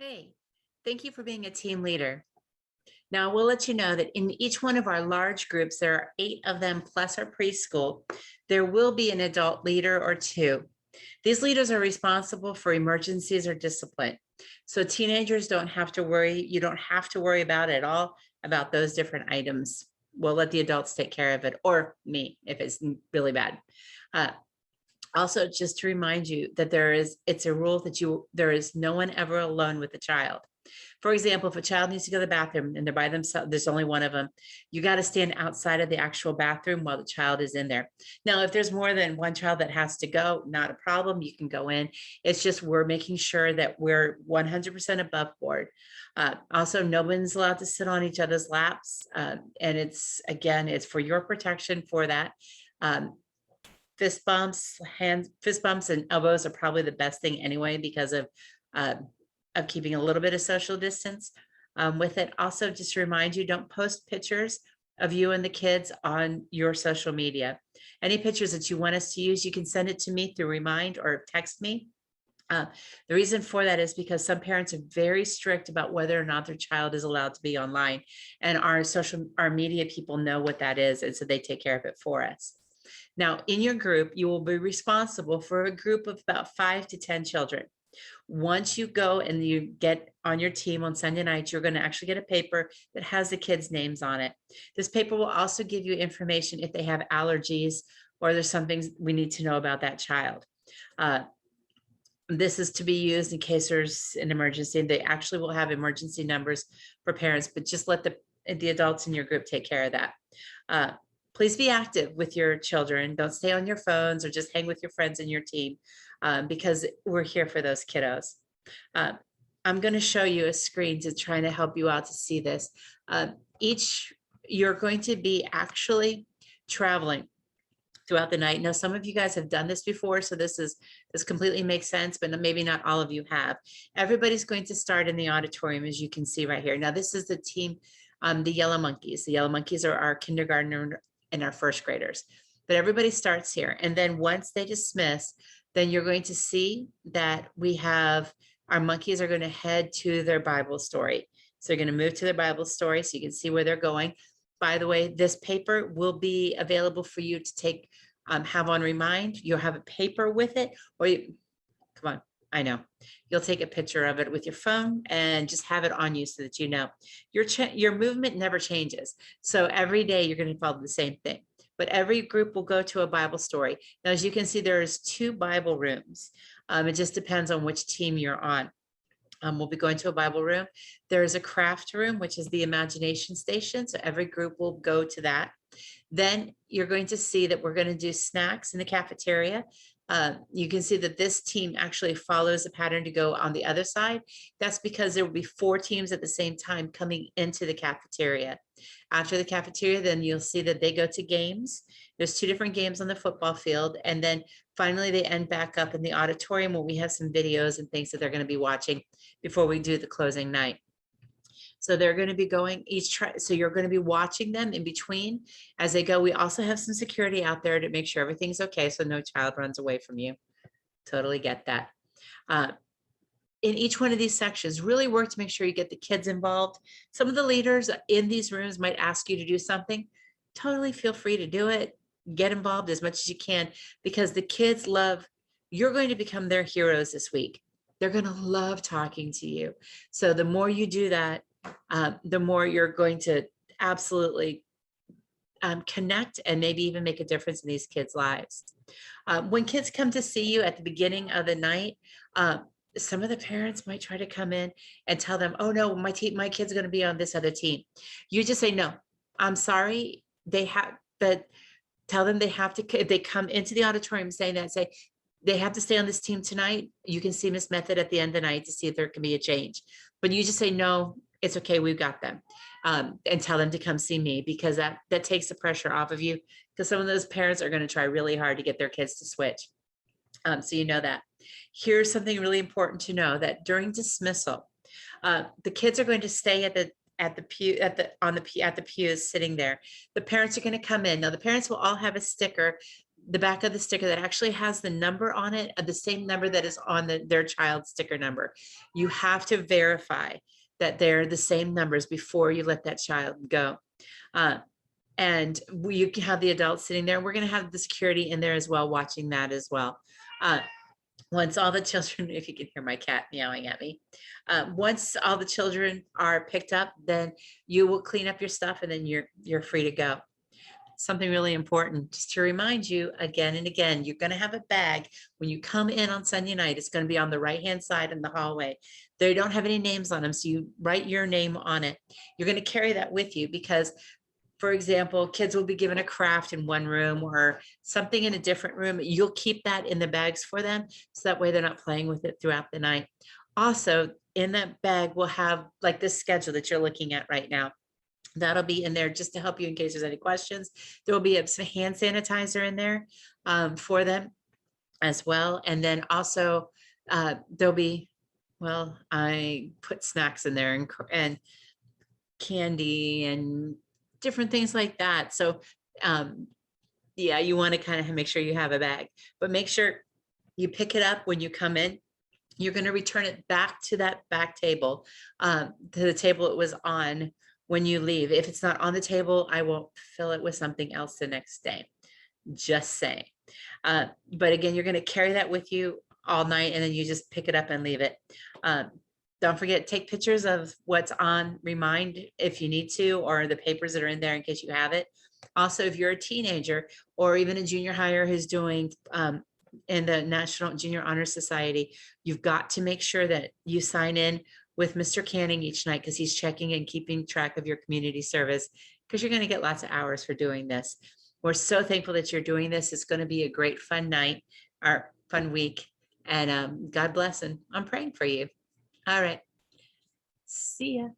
Hey, thank you for being a team leader. Now, we'll let you know that in each one of our large groups, there are 8 of them plus our preschool. There will be an adult leader or 2. These leaders are responsible for emergencies or discipline. So teenagers don't have to worry. You don't have to worry about it at all about those different items. We'll let the adults take care of it, or me if it's really bad. Uh, Also, just to remind you that it's a rule that there is no one ever alone with the child. For example, if a child needs to go to the bathroom and they're by themselves, there's only one of them, you got to stand outside of the actual bathroom while the child is in there. Now, if there's more than one child that has to go, not a problem, you can go in. It's just we're making sure that we're 100% above board. Also, no one's allowed to sit on each other's laps. And it's for your protection for that. Um, fist bumps and elbows are probably the best thing anyway because uh, of keeping a little bit of social distance with it. Also, just to remind you, don't post pictures of you and the kids on your social media. Any pictures that you want us to use, you can send it to me through Remind or text me. The reason for that is because some parents are very strict about whether or not their child is allowed to be online, and our media people know what that is, and so they take care of it for us. Now, in your group, you will be responsible for a group of about 5 to 10 children. Once you go and you get on your team on Sunday night, you're going to actually get a paper that has the kids' names on it. This paper will also give you information if they have allergies or there's some things we need to know about that child. This is to be used in case there's an emergency. They actually will have emergency numbers for parents, but just let the adults in your group take care of that. Please be active with your children. Don't stay on your phones or just hang with your friends and your team because we're here for those kiddos. I'm going to show you a screen to try to help you out to see this. You're going to be actually traveling throughout the night. Now, some of you guys have done this before, so this completely makes sense, but maybe not all of you have. Everybody's going to start in the auditorium, as you can see right here. Now, this is the team, the Yellow Monkeys. The Yellow Monkeys are our kindergartner and our first graders. But everybody starts here. And then once they dismiss, then you're going to see that our monkeys are going to head to their Bible story. So they're going to move to their Bible story so you can see where they're going. By the way, this paper will be available for you to have on Remind. You'll have a paper with it, or come on, I know. You'll take a picture of it with your phone and just have it on you so that you know. Your movement never changes. So every day you're going to follow the same thing. But every group will go to a Bible story. Now, as you can see, there's 2 Bible rooms. It just depends on which team you're on. We'll be going to a Bible room. There is a craft room, which is the imagination station. So every group will go to that. Then you're going to see that we're going to do snacks in the cafeteria. You can see that this team actually follows the pattern to go on the other side. That's because there will be 4 teams at the same time coming into the cafeteria. After the cafeteria, then you'll see that they go to games. There's 2 different games on the football field. And then finally, they end back up in the auditorium where we have some videos and things that they're going to be watching before we do the closing night. So they're going to be going so you're going to be watching them in between as they go. We also have some security out there to make sure everything's okay, so no child runs away from you. Totally get that. In each one of these sections, really work to make sure you get the kids involved. Some of the leaders in these rooms might ask you to do something. Totally feel free to do it. Get involved as much as you can because the kids you're going to become their heroes this week. They're going to love talking to you. So the more you do that, the more you're going to absolutely connect and maybe even make a difference in these kids' lives. When kids come to see you at the beginning of the night, some of the parents might try to come in and tell them, oh no, my kid's going to be on this other team. You just say, no, I'm sorry. Tell them they have to, if they come into the auditorium saying that, say, they have to stay on this team tonight. You can see Miss Method at the end of the night to see if there can be a change. But you just say, no, it's okay, we've got them. And tell them to come see me because that takes the pressure off of you because some of those parents are going to try really hard to get their kids to switch. So you know that. Here's something really important to know that during dismissal, the kids are going to stay at the pews sitting there. The parents are going to come in. Now the parents will all have a sticker the back of the sticker that actually has the number on it, the same number that is on their child's sticker number. You have to verify that they're the same numbers before you let that child go. And you can have the adults sitting there. We're going to have the security in there as well, watching that as well. Once all the children, if you can hear my cat meowing at me, once all the children are picked up, then you will clean up your stuff and then you're free to go. Something really important, just to remind you again and again, you're going to have a bag when you come in on Sunday night. It's going to be on the right-hand side in the hallway. They don't have any names on them, so you write your name on it. You're going to carry that with you because, for example, kids will be given a craft in one room or something in a different room. You'll keep that in the bags for them, so that way they're not playing with it throughout the night. Also, in that bag, we'll have like this schedule that you're looking at right now. That'll be in there just to help you in case there's any questions. There will be some hand sanitizer in there for them as well. And then also there'll be, well, I put snacks in there and candy and different things like that. So yeah, you want to kind of make sure you have a bag, but make sure you pick it up when you come in. You're going to return it back to that back table, to the table it was on when you leave. If it's not on the table, I will fill it with something else the next day. Just saying. But again, you're going to carry that with you all night and then you just pick it up and leave it. Don't forget, take pictures of what's on Remind if you need to, or the papers that are in there in case you have it. Also, if you're a teenager or even a junior higher who's doing in the National Junior Honor Society, you've got to make sure that you sign in with Mr. Canning each night because he's checking and keeping track of your community service, because you're going to get lots of hours for doing this. We're so thankful that you're doing this. It's going to be a great fun night or fun week, and God bless, and I'm praying for you. All right. See ya.